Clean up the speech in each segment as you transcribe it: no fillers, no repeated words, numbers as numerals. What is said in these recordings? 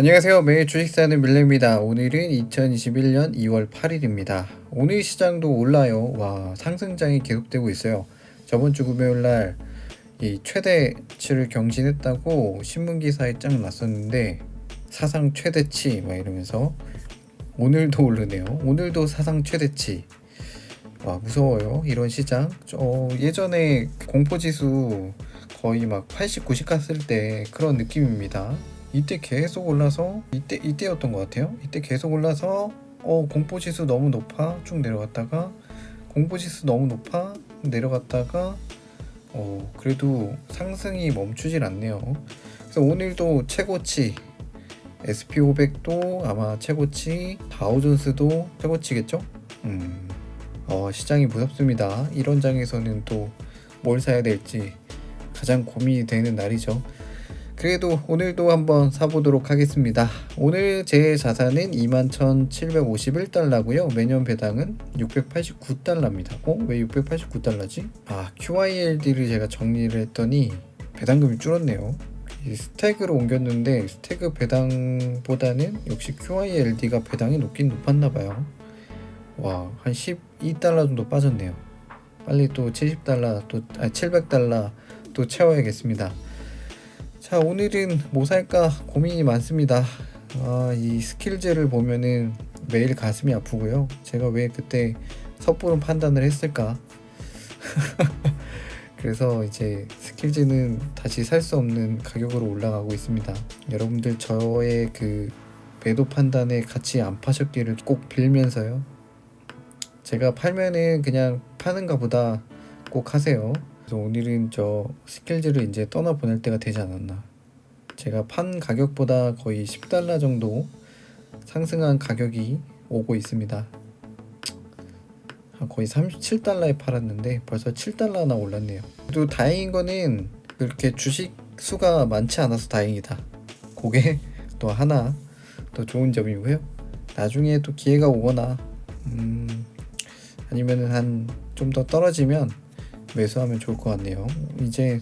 안녕하세요. 매일 주식 사는 밀레입니다. 오늘은 2021년 2월 8일입니다. 오늘 시장도 올라요. 와, 상승장이 계속되고 있어요. 저번 주 금요일 날 이 최대치를 경신했다고 신문 기사에 쫙 났었는데 사상 최대치 막 이러면서 오늘도 오르네요. 오늘도 사상 최대치. 와, 무서워요. 이런 시장. 예전에 공포지수 거의 막 80, 90 갔을 때 그런 느낌입니다. 이때 계속 올라서 이때였던 것 같아요. 이때 계속 올라서 공포지수 너무 높아 쭉 내려갔다가 공포지수 너무 높아 내려갔다가 그래도 상승이 멈추질 않네요. 그래서 오늘도 최고치 SP500도 아마 최고치, 다우존스도 최고치겠죠? 시장이 무섭습니다. 이런 장에서는 또 뭘 사야 될지 가장 고민이 되는 날이죠. 그래도 오늘도 한번 사보도록 하겠습니다. 오늘 제 자산은 21,751달러고요. 매년 배당은 689달러입니다. 왜 689달러지? QYLD를 제가 정리를 했더니 배당금이 줄었네요. 이 스택으로 옮겼는데 스택 배당보다는 역시 QYLD가 배당이 높긴 높았나봐요. 와, 한 12달러 정도 빠졌네요. 빨리 또 700달러 또 채워야겠습니다. 자, 오늘은 뭐 살까 고민이 많습니다. 이 스킬즈를 보면은 매일 가슴이 아프고요. 제가 왜 그때 섣부른 판단을 했을까? 그래서 이제 스킬즈는 다시 살 수 없는 가격으로 올라가고 있습니다. 여러분들 저의 그 매도 판단에 같이 안 파셨기를 꼭 빌면서요. 제가 팔면은 그냥 파는가 보다 꼭 하세요. 그래서 오늘은 저 스킬즈를 이제 떠나 보낼 때가 되지 않았나. 제가 판 가격보다 거의 10달러 정도 상승한 가격이 오고 있습니다. 거의 37달러에 팔았는데 벌써 7달러나 올랐네요. 또 다행인 거는 그렇게 주식 수가 많지 않아서 다행이다. 그게 또 하나 더 좋은 점이고요. 나중에 또 기회가 오거나 아니면은 한 좀 더 떨어지면 매수하면 좋을 것 같네요. 이제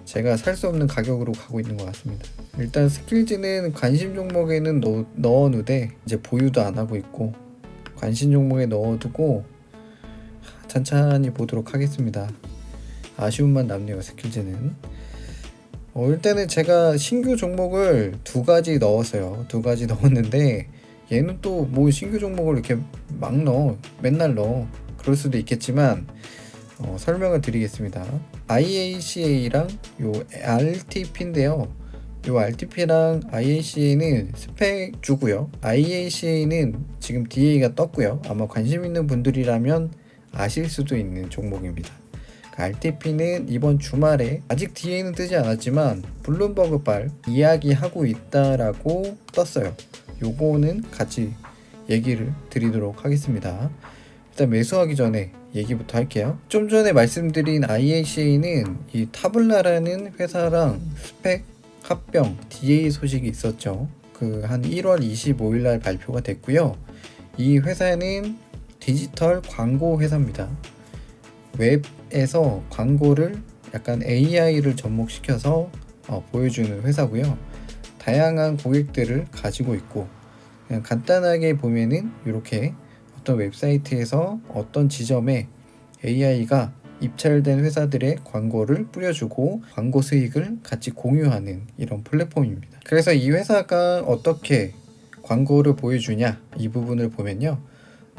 제가 살 수 없는 가격으로 가고 있는 것 같습니다. 일단 스킬즈는 관심 종목에는 넣어두되 이제 보유도 안 하고 있고 관심 종목에 넣어두고 찬찬히 보도록 하겠습니다. 아쉬움만 남네요. 스킬즈는 일단은 제가 신규 종목을 두 가지 넣었어요. 두 가지 넣었는데 얘는 또 뭐 신규 종목을 이렇게 막 넣어 맨날 넣어 그럴 수도 있겠지만 설명을 드리겠습니다. IACA랑 요 RTP인데요. 요 RTP랑 IACA는 스펙 주고요. IACA는 지금 DA가 떴고요. 아마 관심 있는 분들이라면 아실 수도 있는 종목입니다. RTP는 이번 주말에 아직 DA는 뜨지 않았지만 블룸버그발 이야기하고 있다라고 떴어요. 요거는 같이 얘기를 드리도록 하겠습니다. 일단 매수하기 전에 얘기부터 할게요. 좀 전에 말씀드린 IACA는 이 타블라라는 회사랑 스펙 합병 DA 소식이 있었죠. 그 한 1월 25일 날 발표가 됐고요. 이 회사는 디지털 광고 회사입니다. 웹에서 광고를 약간 AI를 접목시켜서 보여주는 회사고요. 다양한 고객들을 가지고 있고 그냥 간단하게 보면은 이렇게 어떤 웹사이트에서 어떤 지점에 AI가 입찰된 회사들의 광고를 뿌려주고 광고 수익을 같이 공유하는 이런 플랫폼입니다. 그래서 이 회사가 어떻게 광고를 보여주냐 이 부분을 보면요.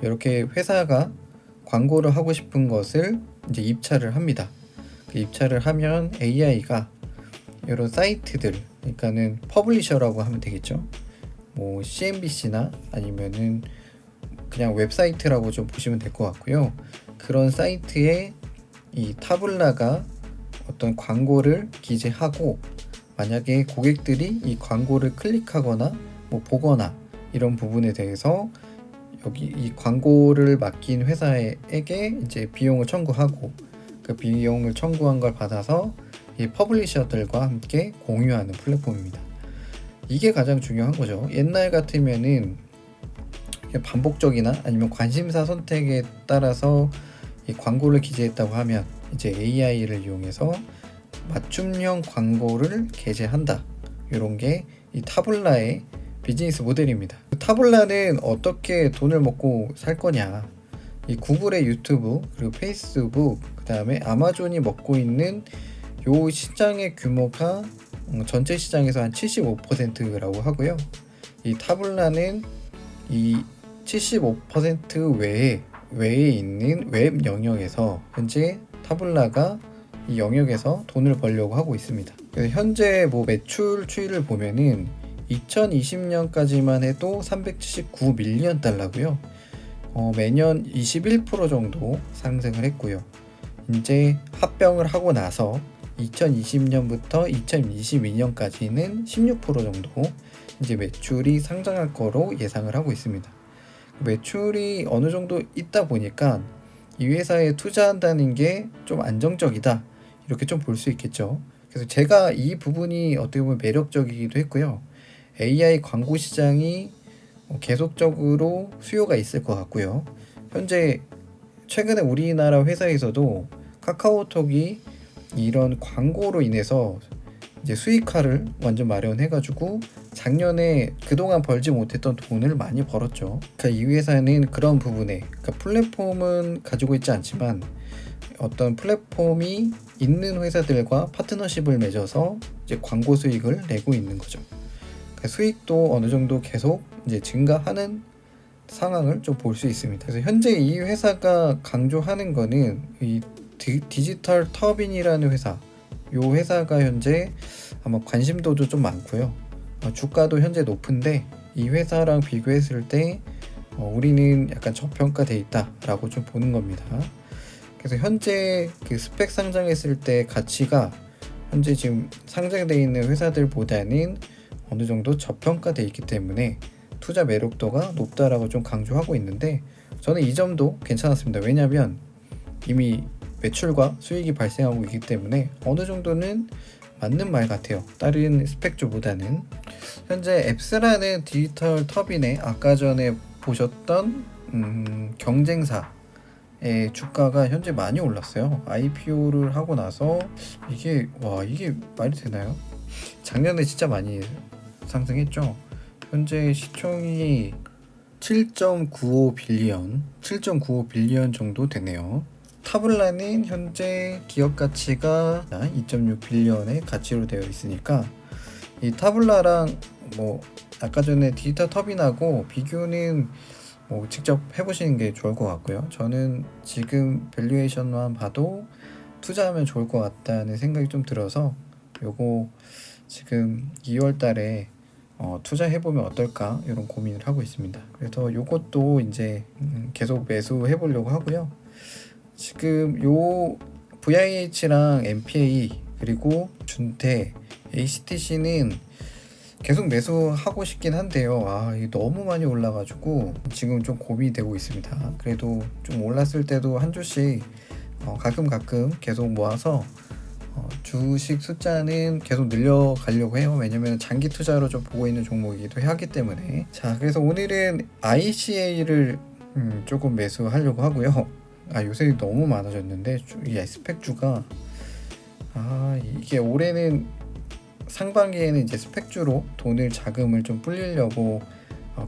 이렇게 회사가 광고를 하고 싶은 것을 이제 입찰을 합니다. 그 입찰을 하면 AI가 이런 사이트들, 그러니까는 퍼블리셔라고 하면 되겠죠. 뭐 CNBC나 아니면은 그냥 웹사이트라고 좀 보시면 될 것 같고요. 그런 사이트에 이 타블라가 어떤 광고를 기재하고 만약에 고객들이 이 광고를 클릭하거나 뭐 보거나 이런 부분에 대해서 여기 이 광고를 맡긴 회사에게 이제 비용을 청구하고 그 비용을 청구한 걸 받아서 이 퍼블리셔들과 함께 공유하는 플랫폼입니다. 이게 가장 중요한 거죠. 옛날 같으면은 반복적이나 아니면 관심사 선택에 따라서 이 광고를 기재했다고 하면 이제 AI를 이용해서 맞춤형 광고를 게재한다. 이런 게 이 타블라의 비즈니스 모델입니다. 타블라는 어떻게 돈을 먹고 살 거냐, 이 구글의 유튜브 그리고 페이스북 그 다음에 아마존이 먹고 있는 요 시장의 규모가 전체 시장에서 한 75%라고 하고요. 이 타블라는 이 75% 외에 있는 웹 영역에서 현재 타블라가 이 영역에서 돈을 벌려고 하고 있습니다. 그래서 현재 뭐 매출 추이를 보면은 2020년까지만 해도 379밀리언 달러고요. 매년 21% 정도 상승을 했고요. 이제 합병을 하고 나서 2020년부터 2022년까지는 16% 정도 이제 매출이 상장할 거로 예상을 하고 있습니다. 매출이 어느 정도 있다 보니까 이 회사에 투자한다는 게 좀 안정적이다, 이렇게 좀 볼 수 있겠죠. 그래서 제가 이 부분이 어떻게 보면 매력적이기도 했고요. AI 광고 시장이 계속적으로 수요가 있을 것 같고요. 현재 최근에 우리나라 회사에서도 카카오톡이 이런 광고로 인해서 이제 수익화를 완전 마련해가지고 작년에 그동안 벌지 못했던 돈을 많이 벌었죠. 그러니까 이 회사는 그런 부분에, 그러니까 플랫폼은 가지고 있지 않지만 어떤 플랫폼이 있는 회사들과 파트너십을 맺어서 이제 광고 수익을 내고 있는 거죠. 그러니까 수익도 어느 정도 계속 이제 증가하는 상황을 좀 볼 수 있습니다. 그래서 현재 이 회사가 강조하는 거는 이 디지털 터빈이라는 회사, 이 회사가 현재 아마 관심도도 좀 많고요. 주가도 현재 높은데 이 회사랑 비교했을 때 우리는 약간 저평가돼 있다라고 좀 보는 겁니다. 그래서 현재 그 스펙 상장했을 때 가치가 현재 지금 상장되어 있는 회사들보다는 어느 정도 저평가돼 있기 때문에 투자 매력도가 높다라고 좀 강조하고 있는데, 저는 이 점도 괜찮았습니다. 왜냐하면 이미 매출과 수익이 발생하고 있기 때문에 어느 정도는 맞는 말 같아요. 다른 스펙주보다는. 현재 앱스라는 디지털 터빈에 아까 전에 보셨던 경쟁사의 주가가 현재 많이 올랐어요. IPO를 하고 나서 이게 말이 되나요? 작년에 진짜 많이 상승했죠. 현재 시총이 7.95 빌리언 정도 되네요. 타블라는 현재 기업 가치가 2.6 빌리언의 가치로 되어 있으니까 이 타블라랑 뭐 아까 전에 디지털 터빈하고 비교는 뭐 직접 해보시는 게 좋을 것 같고요. 저는 지금 밸류에이션만 봐도 투자하면 좋을 것 같다는 생각이 좀 들어서 요거 지금 2월 달에 투자해보면 어떨까 이런 고민을 하고 있습니다. 그래서 요것도 이제 계속 매수해 보려고 하고요. 지금 요 VIH랑 MPA 그리고 준태, HTC는 계속 매수하고 싶긴 한데요. 이게 너무 많이 올라가지고 지금 좀 고민이 되고 있습니다. 그래도 좀 올랐을 때도 한 주씩 가끔 계속 모아서 주식 숫자는 계속 늘려가려고 해요. 왜냐면 장기 투자로 좀 보고 있는 종목이기도 하기 때문에. 자, 그래서 오늘은 ICA를 조금 매수하려고 하고요. 요새 너무 많아졌는데 이 스펙주가 이게 올해는 상반기에는 이제 스펙주로 돈을 자금을 좀 불리려고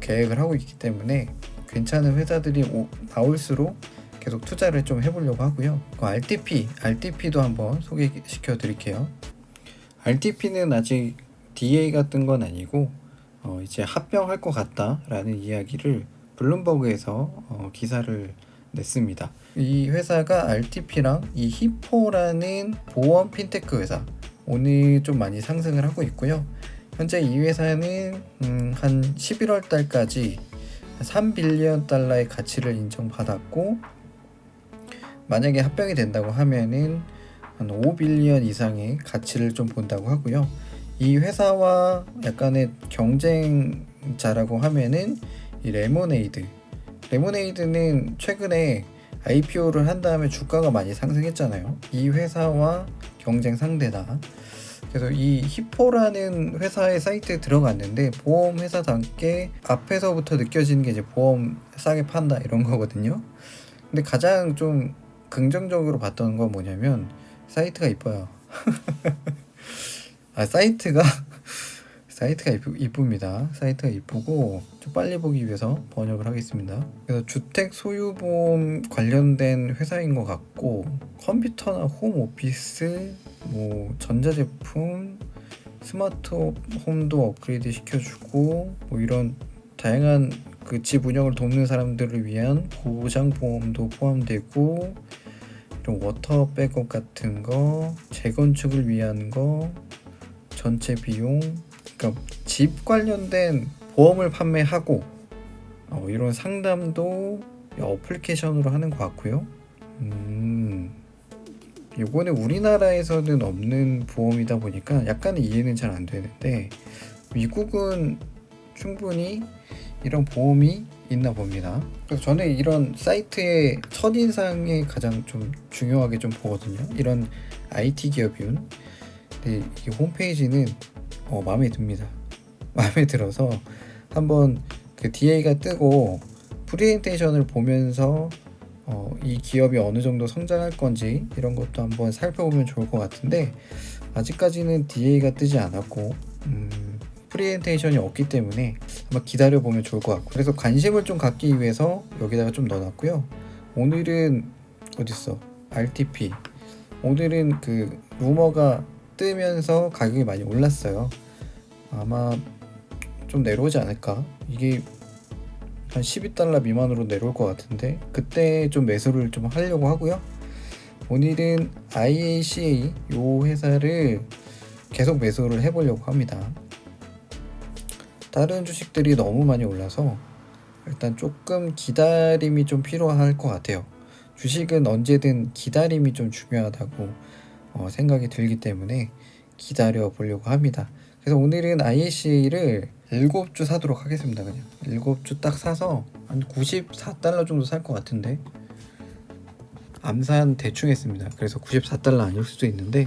계획을 하고 있기 때문에 괜찮은 회사들이 나올수록 계속 투자를 좀 해보려고 하고요. RTP도 한번 소개시켜 드릴게요. RTP는 아직 DA 같은 건 아니고 이제 합병할 것 같다라는 이야기를 블룸버그에서 기사를 냈습니다. 이 회사가 RTP랑 이 히포라는 보험 핀테크 회사, 오늘 좀 많이 상승을 하고 있고요. 현재 이 회사는 한 11월 달까지 3빌리언 달러의 가치를 인정받았고, 만약에 합병이 된다고 하면은 한 5빌리언 이상의 가치를 좀 본다고 하고요. 이 회사와 약간의 경쟁자라고 하면은 이 레모네이드는 최근에 IPO를 한 다음에 주가가 많이 상승했잖아요. 이 회사와 경쟁 상대다. 그래서 이 히포라는 회사의 사이트에 들어갔는데 보험 회사답게 앞에서부터 느껴지는 게 이제 보험 싸게 판다 이런 거거든요. 근데 가장 좀 긍정적으로 봤던 건 뭐냐면 사이트가 이뻐요. 사이트가 이쁩니다. 사이트가 이쁘고 좀 빨리 보기 위해서 번역을 하겠습니다. 그래서 주택 소유보험 관련된 회사인 것 같고, 컴퓨터나 홈 오피스, 뭐 전자제품, 스마트 홈도 업그레이드 시켜주고, 뭐 이런 다양한 그 집 운영을 돕는 사람들을 위한 보장 보험도 포함되고, 이런 워터 백업 같은 거, 재건축을 위한 거, 전체 비용, 그러니까 집 관련된 보험을 판매하고 이런 상담도 어플리케이션으로 하는 것 같고요. 요거는 우리나라에서는 없는 보험이다 보니까 약간은 이해는 잘 안 되는데, 미국은 충분히 이런 보험이 있나 봅니다. 그래서 저는 이런 사이트의 첫인상에 가장 좀 중요하게 좀 보거든요. 이런 IT 기업이면. 근데 이 홈페이지는 마음에 듭니다. 마음에 들어서 한번 그 DA가 뜨고 프레젠테이션을 보면서 이 기업이 어느 정도 성장할 건지 이런 것도 한번 살펴보면 좋을 것 같은데, 아직까지는 DA가 뜨지 않았고 프레젠테이션이 없기 때문에 한번 기다려보면 좋을 것 같고, 그래서 관심을 좀 갖기 위해서 여기다가 좀 넣어놨고요. 오늘은 어딨어? RTP. 오늘은 그 루머가 뜨면서 가격이 많이 올랐어요. 아마 좀 내려오지 않을까? 이게 한 $12 미만으로 내려올 것 같은데, 그때 좀 매수를 좀 하려고 하고요. 오늘은 IACA 요 회사를 계속 매수를 해보려고 합니다. 다른 주식들이 너무 많이 올라서 일단 조금 기다림이 좀 필요할 것 같아요. 주식은 언제든 기다림이 좀 중요하다고 생각이 들기 때문에 기다려 보려고 합니다. 그래서 오늘은 IAC를 7주 사도록 하겠습니다. 그냥 7주 딱 사서 한 $94 정도 살 것 같은데, 암산 대충 했습니다. 그래서 $94 아닐 수도 있는데,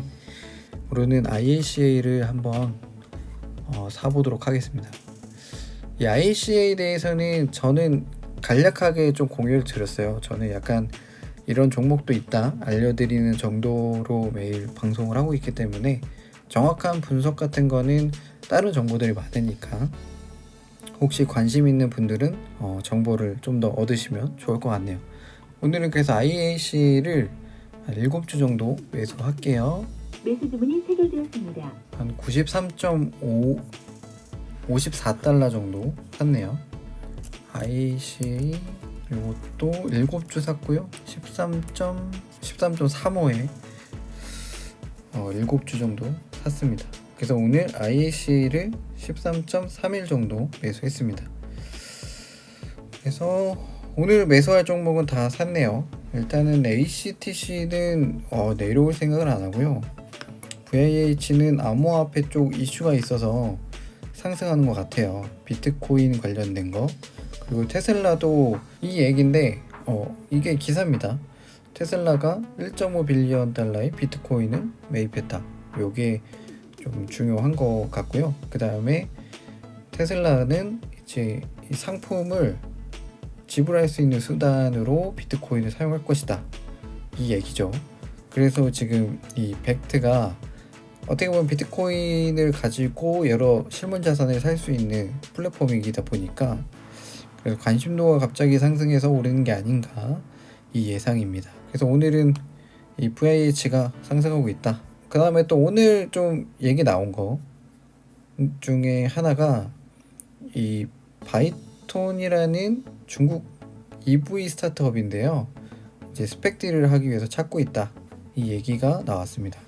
오늘은 IAC를 한번 사보도록 하겠습니다. 이 IAC에 대해서는 저는 간략하게 좀 공유를 드렸어요. 저는 약간 이런 종목도 있다 알려드리는 정도로 매일 방송을 하고 있기 때문에 정확한 분석 같은 거는 다른 정보들이 많으니까, 혹시 관심 있는 분들은 정보를 좀 더 얻으시면 좋을 것 같네요. 오늘은 그래서 IAC를 한 7주 정도 매수할게요. 매수 주문이 체결되었습니다. 한 54 정도 샀네요. IAC 이것도 7주 샀고요. 13.35에 7주 정도 샀습니다. 그래서 오늘 IAC를 13.31 정도 매수했습니다. 그래서 오늘 매수할 종목은 다 샀네요. 일단은 HTC는 내려올 생각을 안 하고요. VIH는 암호화폐 쪽 이슈가 있어서 상승하는 것 같아요. 비트코인 관련된 거. 그리고 테슬라도 이 얘기인데 이게 기사입니다. 테슬라가 1.5 빌리언 달러의 비트코인을 매입했다. 요게 좀 중요한 것 같고요. 그 다음에 테슬라는 이제 이 상품을 지불할 수 있는 수단으로 비트코인을 사용할 것이다. 이 얘기죠. 그래서 지금 이 벡트가 어떻게 보면 비트코인을 가지고 여러 실물 자산을 살 수 있는 플랫폼이기다 보니까, 그래서 관심도가 갑자기 상승해서 오르는 게 아닌가, 이 예상입니다. 그래서 오늘은 이 VIH가 상승하고 있다. 그 다음에 또 오늘 좀 얘기 나온 거 중에 하나가 이 바이톤이라는 중국 EV 스타트업인데요. 이제 스펙 딜을 하기 위해서 찾고 있다. 이 얘기가 나왔습니다.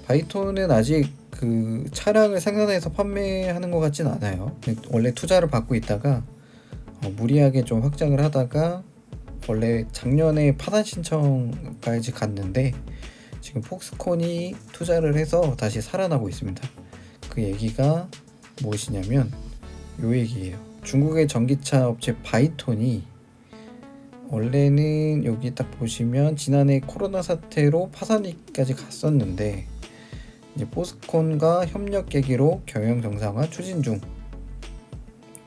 바이톤은 아직 그 차량을 생산해서 판매하는 것 같진 않아요. 원래 투자를 받고 있다가 무리하게 좀 확장을 하다가 원래 작년에 파산 신청까지 갔는데, 지금 폭스콘이 투자를 해서 다시 살아나고 있습니다. 그 얘기가 무엇이냐면 요 얘기예요. 중국의 전기차 업체 바이톤이 원래는 여기 딱 보시면 지난해 코로나 사태로 파산까지 갔었는데, 이제 포스콘과 협력 계기로 경영 정상화 추진 중.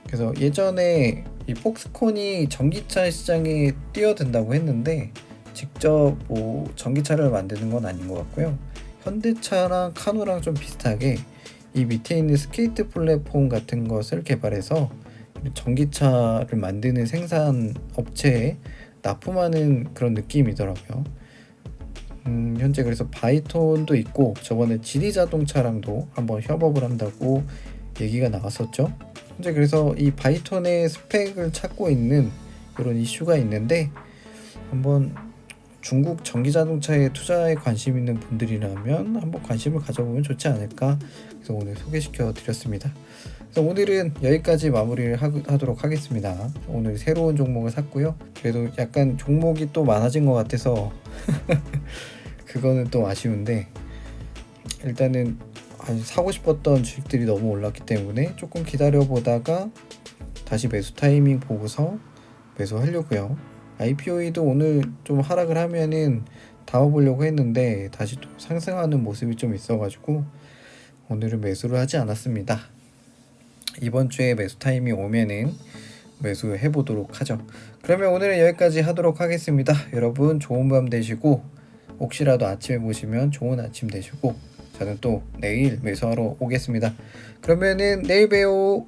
그래서 예전에 이 폭스콘이 전기차 시장에 뛰어든다고 했는데 직접 뭐 전기차를 만드는 건 아닌 것 같고요. 현대차랑 카노랑 좀 비슷하게 이 밑에 있는 스케이트 플랫폼 같은 것을 개발해서 전기차를 만드는 생산 업체에 납품하는 그런 느낌이더라고요. 현재 그래서 바이톤도 있고 저번에 GD 자동차랑도 한번 협업을 한다고 얘기가 나왔었죠. 현재 그래서 이 바이톤의 스펙을 찾고 있는 이런 이슈가 있는데 한번 중국 전기 자동차에 투자에 관심 있는 분들이라면 한번 관심을 가져보면 좋지 않을까. 그래서 오늘 소개시켜 드렸습니다. 그래서 오늘은 여기까지 마무리를 하도록 하겠습니다. 오늘 새로운 종목을 샀고요. 그래도 약간 종목이 또 많아진 것 같아서 그거는 또 아쉬운데 일단은 사고 싶었던 주식들이 너무 올랐기 때문에 조금 기다려 보다가 다시 매수 타이밍 보고서 매수하려고요. IPOE도 오늘 좀 하락을 하면은 담아보려고 했는데 다시 또 상승하는 모습이 좀 있어가지고 오늘은 매수를 하지 않았습니다. 이번 주에 매수 타이밍 오면은 매수해 보도록 하죠. 그러면 오늘은 여기까지 하도록 하겠습니다. 여러분 좋은 밤 되시고 혹시라도 아침에 보시면 좋은 아침 되시고 저는 또 내일 매수하러 오겠습니다. 그러면은 내일 봬요.